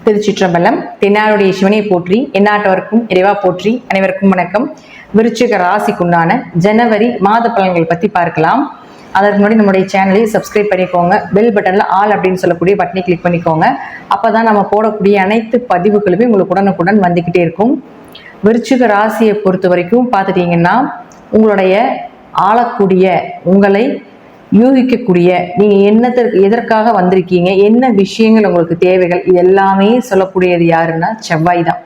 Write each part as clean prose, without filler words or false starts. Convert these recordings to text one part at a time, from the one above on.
திருச்சிற்றம்பலம். தென்னாருடைய சிவனை போற்றி, எந்நாட்டவருக்கும் இறைவா போற்றி. அனைவருக்கும் வணக்கம். விருச்சிக ராசிக்குண்டான ஜனவரி மாத பலன்கள் பத்தி பார்க்கலாம். அதற்கு முன்னாடி நம்முடைய சேனலை சப்ஸ்கிரைப் பண்ணிக்கோங்க. பெல் பட்டன்ல ஆல் அப்படின்னு சொல்லக்கூடிய பட்டனை கிளிக் பண்ணிக்கோங்க. அப்பதான் நம்ம போடக்கூடிய அனைத்து பதிவுகளுமே உங்களுக்கு உடனுக்குடன் வந்துகிட்டே இருக்கும். விருச்சிக ராசியை பொறுத்த வரைக்கும் பார்த்துட்டீங்கன்னா, உங்களுடைய ஆளக்கூடிய, உங்களை யூகிக்கக்கூடிய, நீங்க எதற்காக வந்திருக்கீங்க, என்ன விஷயங்கள் உங்களுக்கு தேவைகள், இது எல்லாமே சொல்லக்கூடியது யாருன்னா செவ்வாய் தான்.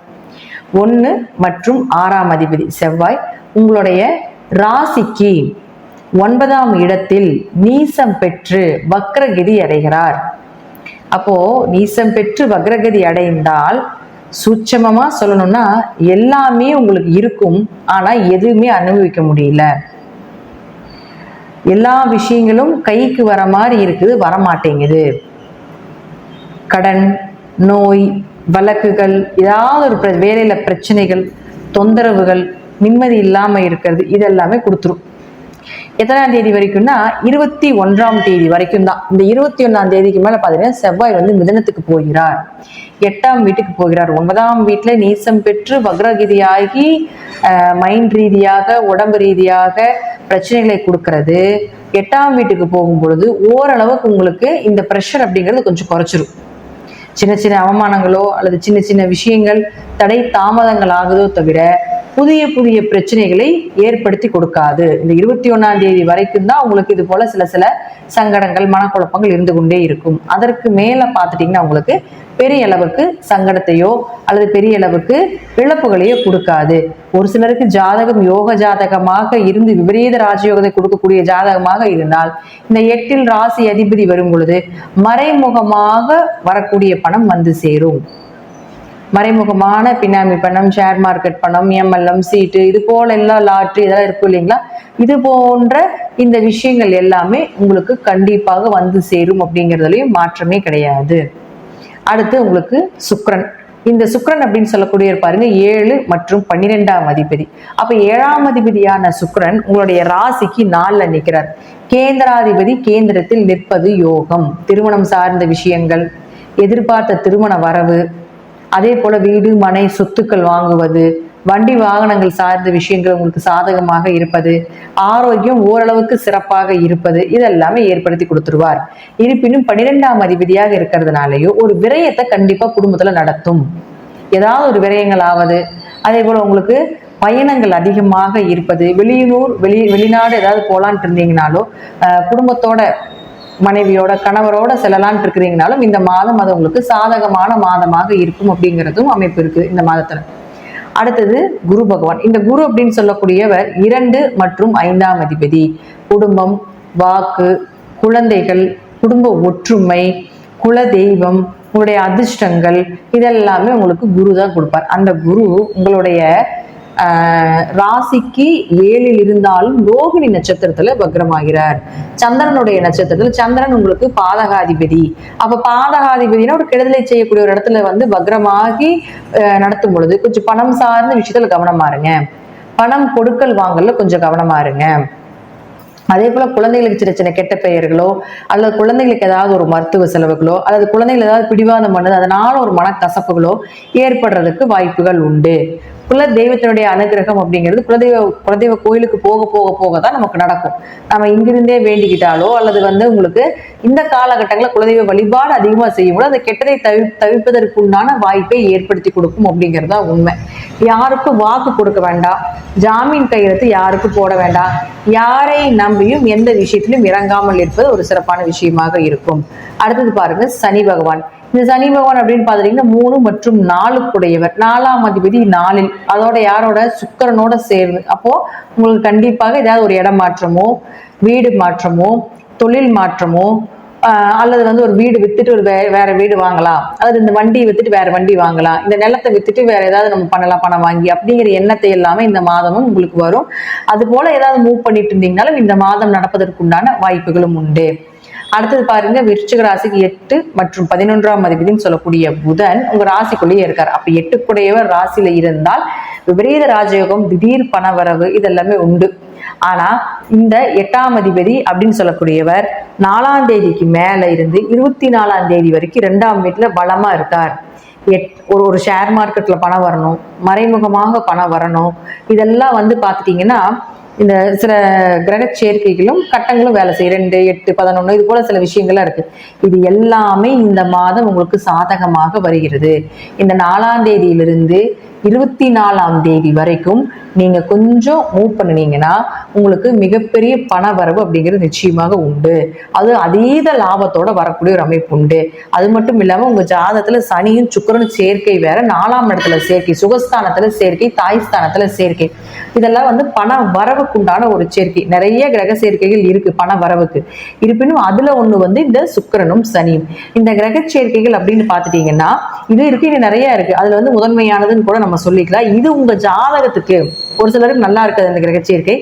1 மற்றும் 6ஆம் அதிபதி செவ்வாய் உங்களுடைய ராசிக்கு 9ஆம் இடத்தில் நீசம் பெற்று வக்ரகதி அடைகிறார். அப்போ நீசம் பெற்று வக்ரகதி அடைந்தால் சூட்சமமா சொல்லணும்னா எல்லாமே உங்களுக்கு இருக்கும், ஆனா எதுவுமே அனுபவிக்க முடியல. எல்லா விஷயங்களும் கைக்கு வர மாதிரி இருக்குது, வரமாட்டேங்குது. கடன், நோய், வழக்குகள், ஏதாவது ஒரு வேலையில பிரச்சனைகள், தொந்தரவுகள், நிம்மதி இல்லாம இருக்கிறது, இதெல்லாமே கொடுத்துரும். எத்தனாம் தேதி வரைக்கும்னா 21ஆம் தேதி வரைக்கும் தான். இந்த 21ஆம் தேதிக்கு மேல பாத்தீங்கன்னா செவ்வாய் மிதுனத்துக்கு போகிறார், 8ஆம் வீட்டுக்கு போகிறார். 9ஆம் வீட்டுல நீசம் பெற்று வக்ரகதியாகி மைண்ட் ரீதியாக, உடம்பு ரீதியாக பிரச்சனைகளை கொடுக்கறது. 8ஆம் வீட்டுக்கு போகும் பொழுது ஓரளவுக்கு உங்களுக்கு இந்த ப்ரெஷர் அப்படிங்கிறது கொஞ்சம் குறைச்சிரும். சின்ன சின்ன அவமானங்களோ அல்லது சின்ன சின்ன விஷயங்கள் தடை தாமதங்கள் ஆகுதோ தவிர புதிய புதிய பிரச்சனைகளை ஏற்படுத்தி கொடுக்காது. இந்த 21ஆம் தேதி வரைக்கும் தான் உங்களுக்கு இது போல சில சில சங்கடங்கள், மனக்குழப்பங்கள் இருந்து கொண்டே இருக்கும். அதற்கு மேல பார்த்துட்டீங்கன்னா உங்களுக்கு பெரிய அளவுக்கு சங்கடத்தையோ அல்லது பெரிய அளவுக்கு இழப்புகளையோ கொடுக்காது. ஒரு சிலருக்கு ஜாதகம் யோக ஜாதகமாக இருந்து விபரீத ராஜயோகத்தை கொடுக்கக்கூடிய ஜாதகமாக இருந்தால் இந்த 8இல் ராசி அதிபதி வரும் பொழுது மறைமுகமாக வரக்கூடிய பணம் வந்து சேரும். மறைமுகமான பினாமி பணம், ஷேர் மார்க்கெட் பணம், MLM சீட்டு, இது போல எல்லாம் லாட்ரி இதெல்லாம் இருக்கும் இல்லைங்களா, இது போன்ற இந்த விஷயங்கள் எல்லாமே உங்களுக்கு கண்டிப்பாக வந்து சேரும் அப்படிங்கிறதுலயும் மாற்றமே கிடையாது. அடுத்து உங்களுக்கு சுக்கிரன். இந்த சுக்கிரன் அப்படின்னு சொல்லக்கூடிய பாருங்க 7 மற்றும் 12ஆம் அதிபதி. அப்ப 7ஆம் அதிபதியான சுக்கிரன் உங்களுடைய ராசிக்கு 4ல நிற்கிறார். கேந்திராதிபதி கேந்திரத்தில் நிற்பது யோகம். திருமணம் சார்ந்த விஷயங்கள், எதிர்பார்த்த திருமண வரவு, அதே போல வீடு மனை சொத்துக்கள் வாங்குவது, வண்டி வாகனங்கள் சார்ந்த விஷயங்கள் உங்களுக்கு சாதகமாக இருப்பது, ஆரோக்கியம் ஓரளவுக்கு சிறப்பாக இருப்பது, இதெல்லாமே ஏற்படுத்தி கொடுத்துருவார். இருப்பினும் 12ஆம் அதிபதியாக இருக்கிறதுனாலயோ ஒரு விரயத்தை கண்டிப்பா குடும்பத்துல நடத்தும். ஏதாவது ஒரு விரயங்கள் ஆவது, அதே போல உங்களுக்கு பயணங்கள் அதிகமாக இருப்பது, வெளிநாடு ஏதாவது போலான்ட்டு இருந்தீங்கனாலோ, குடும்பத்தோட மனைவியோட கணவரோட செல்லலான் இருக்கிறீங்கனாலும் இந்த மாதம் அது உங்களுக்கு சாதகமான மாதமாக இருக்கும் அப்படிங்கிறதும் அமைப்பு இருக்கு இந்த மாதத்துல. அடுத்தது குரு பகவான். இந்த குரு அப்படின்னு சொல்லக்கூடியவர் 2 மற்றும் 5ஆம் அதிபதி. குடும்பம், வாக்கு, குழந்தைகள், குடும்ப ஒற்றுமை, குல தெய்வம், உங்களுடைய அதிர்ஷ்டங்கள், இதெல்லாமே உங்களுக்கு குரு தான் கொடுப்பார். அந்த குரு உங்களுடைய ராசிக்கு 7ல் இருந்தாலும் ரோகிணி நட்சத்திரத்துல வக்ரமாகிறார். சந்திரனுடைய நட்சத்திரத்துல, சந்திரன் உங்களுக்கு பாதகாதிபதி. அப்ப பாதகாதிபதினா ஒரு கெடுதலை செய்யக்கூடிய ஒரு இடத்துல வக்ரமாகி நடத்தும் பொழுது கொஞ்சம் பணம் சார்ந்த விஷயத்துல கவனமா இருங்க. பணம் கொடுக்கல் வாங்கல கொஞ்சம் கவனமா இருங்க. அதே போல குழந்தைகளுக்கு சின்ன சின்ன கெட்ட பெயர்களோ அல்லது குழந்தைகளுக்கு ஏதாவது ஒரு மருத்துவ செலவுகளோ அல்லது குழந்தைகள் ஏதாவது பிடிவாதம் பண்ணது அதனால ஒரு மனக்கசப்புகளோ ஏற்படுறதுக்கு வாய்ப்புகள் உண்டு. குல தெய்வத்தினுடைய அனுகிரகம் அப்படிங்கிறது குலதெய்வ கோயிலுக்கு போக போக போக தான் நமக்கு நடக்கும். நம்ம இங்கிருந்தே வேண்டிக்கிட்டாலோ அல்லது உங்களுக்கு இந்த காலகட்டங்களில் குலதெய்வ வழிபாடு அதிகமாக செய்யும்போது அந்த கெட்டதை தவிர்ப்பதற்குண்டான வாய்ப்பை ஏற்படுத்தி கொடுக்கும் அப்படிங்கிறதா உண்மை. யாருக்கும் வாக்கு கொடுக்க வேண்டாம், ஜாமீன் கையெழுத்து யாருக்கு போட வேண்டாம், யாரை நம்பியும் எந்த விஷயத்திலும் இறங்காமல் இருப்பது ஒரு சிறப்பான விஷயமாக இருக்கும். அடுத்தது பாருங்க சனி பகவான். இந்த சனி பகவான் அப்படின்னு பாத்தீங்கன்னா 3 மற்றும் 4க்குடையவர். 4ஆம் அதிபதி 4ல், அதோட யாரோட சுக்கிரனோட சேர்ந்து. அப்போ உங்களுக்கு கண்டிப்பாக ஏதாவது ஒரு இடம் மாற்றமோ, வீடு மாற்றமோ, தொழில் மாற்றமோ, அல்லது ஒரு வீடு வித்துட்டு ஒரு வேற வீடு வாங்கலாம், அல்லது இந்த வண்டியை வித்துட்டு வேற வண்டி வாங்கலாம், இந்த நிலத்தை வித்துட்டு வேற ஏதாவது நம்ம பண்ணலாம் பணம் வாங்கி, அப்படிங்கிற எண்ணத்தை எல்லாமே இந்த மாதமும் உங்களுக்கு வரும். அது போல ஏதாவது மூவ் பண்ணிட்டு இருந்தீங்கனாலும் இந்த மாதம் நடப்பதற்குண்டான வாய்ப்புகளும் உண்டு. அடுத்தது பாருங்க விருச்சிக ராசிக்கு 8 மற்றும் 11ஆம் அதிபதினு சொல்லக்கூடிய புதன் உங்க ராசிக்குள்ளேயே இருக்காரு. அப்ப 8க்குடையவர் ராசியில இருந்தால் விபரீத ராஜயோகம், திடீர் பணவரவு, இதெல்லாமே உண்டு. ஆனா இந்த 8ஆம் அதிபதி அப்படின்னு சொல்லக்கூடியவர் 4ஆம் தேதிக்கு மேல இருந்து 24ஆம் தேதி வரைக்கும் 2ஆம் வீட்டுல பலமா இருக்கார். ஒரு ஷேர் மார்க்கெட்டில் பணம் வரணும், மறைமுகமாக பணம் வரணும். இதெல்லாம் வந்து பார்த்துட்டிங்கன்னா இந்த சில கிரக சேர்க்கைகளும் கட்டங்களும் வேலை செய்யும். 2, 8, 11 இது போல சில விஷயங்கள்லாம் இருக்கு. இது எல்லாமே இந்த மாதம் உங்களுக்கு சாதகமாக வருகிறது. இந்த 4ஆம் தேதியிலிருந்து 24ஆம் தேதி வரைக்கும் நீங்க கொஞ்சம் மூவ் பண்ணினீங்கன்னா உங்களுக்கு மிகப்பெரிய பண வரவு அப்படிங்கிறது நிச்சயமாக உண்டு. அது அதீத லாபத்தோட வரக்கூடிய ஒரு அமைப்பு உண்டு. அது மட்டும் இல்லாம உங்க ஜாதகத்துல சனியும் சுக்கிரனும் சேர்க்கை வேற, 4ஆம் இடத்துல சேர்க்கை, சுகஸ்தானத்துல சேர்க்கை, தாய்ஸ்தானத்துல சேர்க்கை, இதெல்லாம் வந்து பண வரவுக்குண்டான ஒரு சேர்க்கை. நிறைய கிரக சேர்க்கைகள் இருக்கு பண வரவுக்கு. இருப்பினும் அதுல ஒண்ணு வந்து இந்த சுக்கிரனும் சனியும். இந்த கிரக சேர்க்கைகள் அப்படின்னு பாத்துட்டீங்கன்னா இது இருக்கு, இது நிறைய இருக்கு. அதுல வந்து முதன்மையானதுன்னு கூட நம்ம சொல்லிக்கலாம். இது உங்க ஜாதகத்துக்கு ஒரு சிலருக்கு நல்லா இருக்குது அந்த கிரக சேர்க்கை.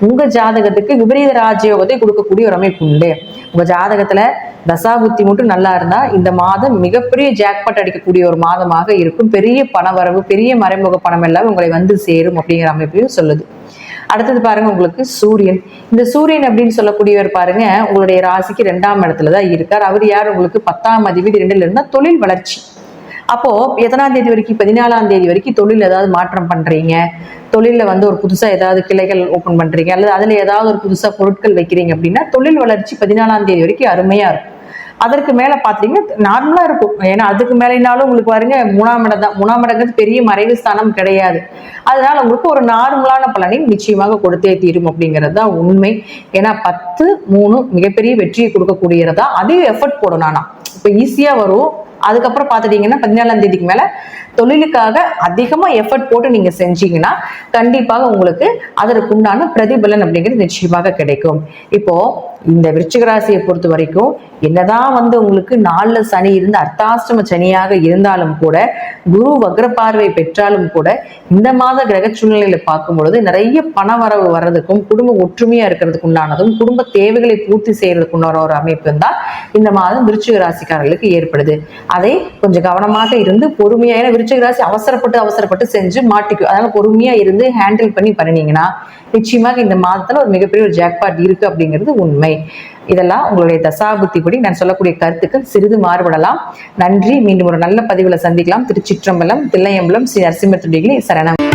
உங்க ஜாதகத்துக்கு விபரீத ராஜயோகத்தை கொடுக்கக்கூடிய ஒரு அமைப்பு உண்டு. உங்க ஜாதகத்துல தசாபுத்தி மட்டும் நல்லா இருந்தா இந்த மாதம் மிகப்பெரிய ஜாக்பாட் அடிக்கக்கூடிய ஒரு மாதமாக இருக்கும். பெரிய பணவரவு, பெரிய மறைமுக பணம் எல்லாம் உங்களை வந்து சேரும் அப்படிங்கிற அமைப்பையும் சொல்லுது. அடுத்தது பாருங்க, உங்களுக்கு சூரியன். இந்த சூரியன் அப்படின்னு சொல்லக்கூடியவர் பாருங்க உங்களுடைய ராசிக்கு 2ஆம் இடத்துலதான் இருக்கார். அவர் யார்? உங்களுக்கு 10ஆம் அதிபதி 2ல இருந்தா தொழில் வளர்ச்சி. அப்போ எத்தனாம் தேதி வரைக்கும்? 14ஆம் தேதி வரைக்கும் தொழில் ஏதாவது மாற்றம் பண்றீங்க, தொழில வந்து ஒரு புதுசா ஏதாவது கிளைகள் ஓபன் பண்றீங்க, அல்லது அதுல ஏதாவது ஒரு புதுசா பொருட்கள் வைக்கிறீங்க அப்படின்னா தொழில் வளர்ச்சி 14ஆம் தேதி வரைக்கும் அருமையா இருக்கும். அதற்கு மேல பாத்தீங்கன்னா நார்மலா இருக்கும். ஏன்னா அதுக்கு மேலேனாலும் உங்களுக்கு பாருங்க 3ஆம் இடம் தான். 3ஆம் இடங்கிறது பெரிய மறைவு ஸ்தானம் கிடையாது. அதனால உங்களுக்கு ஒரு நார்மலான பலனை நிச்சயமாக கொடுத்தே தீரும் அப்படிங்கிறது தான் உண்மை. ஏன்னா 10, 3 மிகப்பெரிய வெற்றியை கொடுக்கக்கூடியதா. அதிக எஃபர்ட் போடணும். ஆனா இப்ப ஈஸியா வரும். அதுக்கப்புறம் பாத்துட்டீங்கன்னா 14ஆம் தேதிக்கு மேல தொழிலுக்காக அதிகமா எஃபர்ட் போட்டு நீங்க செஞ்சீங்கன்னா கண்டிப்பாக உங்களுக்கு அதற்குண்டான பிரதிபலன் அப்படிங்கிறது நிச்சயமாக கிடைக்கும். இப்போ இந்த விருச்சிக ராசியை பொறுத்த வரைக்கும் என்னதான் வந்து உங்களுக்கு 4ல சனி இருந்து அர்த்தாஷ்டம சனியாக இருந்தாலும் கூட, குரு வக்ர பார்வை பெற்றாலும் கூட, இந்த மாத கிரக சூழ்நிலையில பார்க்கும் பொழுது நிறைய பண வரவு வர்றதுக்கும், குடும்ப ஒற்றுமையா இருக்கிறதுக்கு உண்டானதும், குடும்ப தேவைகளை பூர்த்தி செய்யறதுக்கு உண்டான ஒரு அமைப்பு தான் இந்த மாதம் விருச்சிக ராசிக்காரர்களுக்கு ஏற்படுது. அதை கொஞ்சம் கவனமாக இருந்து பொறுமையா, ஏன்னா விருச்சிக ராசி அவசரப்பட்டு செஞ்சு மாட்டிக்கும். அதனால பொறுமையா இருந்து ஹேண்டில் பண்ணினீங்கன்னா நிச்சயமாக இந்த மாதத்துல ஒரு மிகப்பெரிய ஒரு ஜாக்பாட் இருக்கு அப்படிங்கிறது உண்மை. இதெல்லாம் உங்களுடைய தசாபுத்தி படி நான் சொல்லக்கூடிய கருத்துக்கள் சிறிது மாறுபடலாம். நன்றி. மீண்டும் ஒரு நல்ல பதிவுல சந்திக்கலாம். திருச்சிற்றம்பலம், தில்லையம்பலம், ஸ்ரீ நரசிம்ம துடிகளி சரணம்.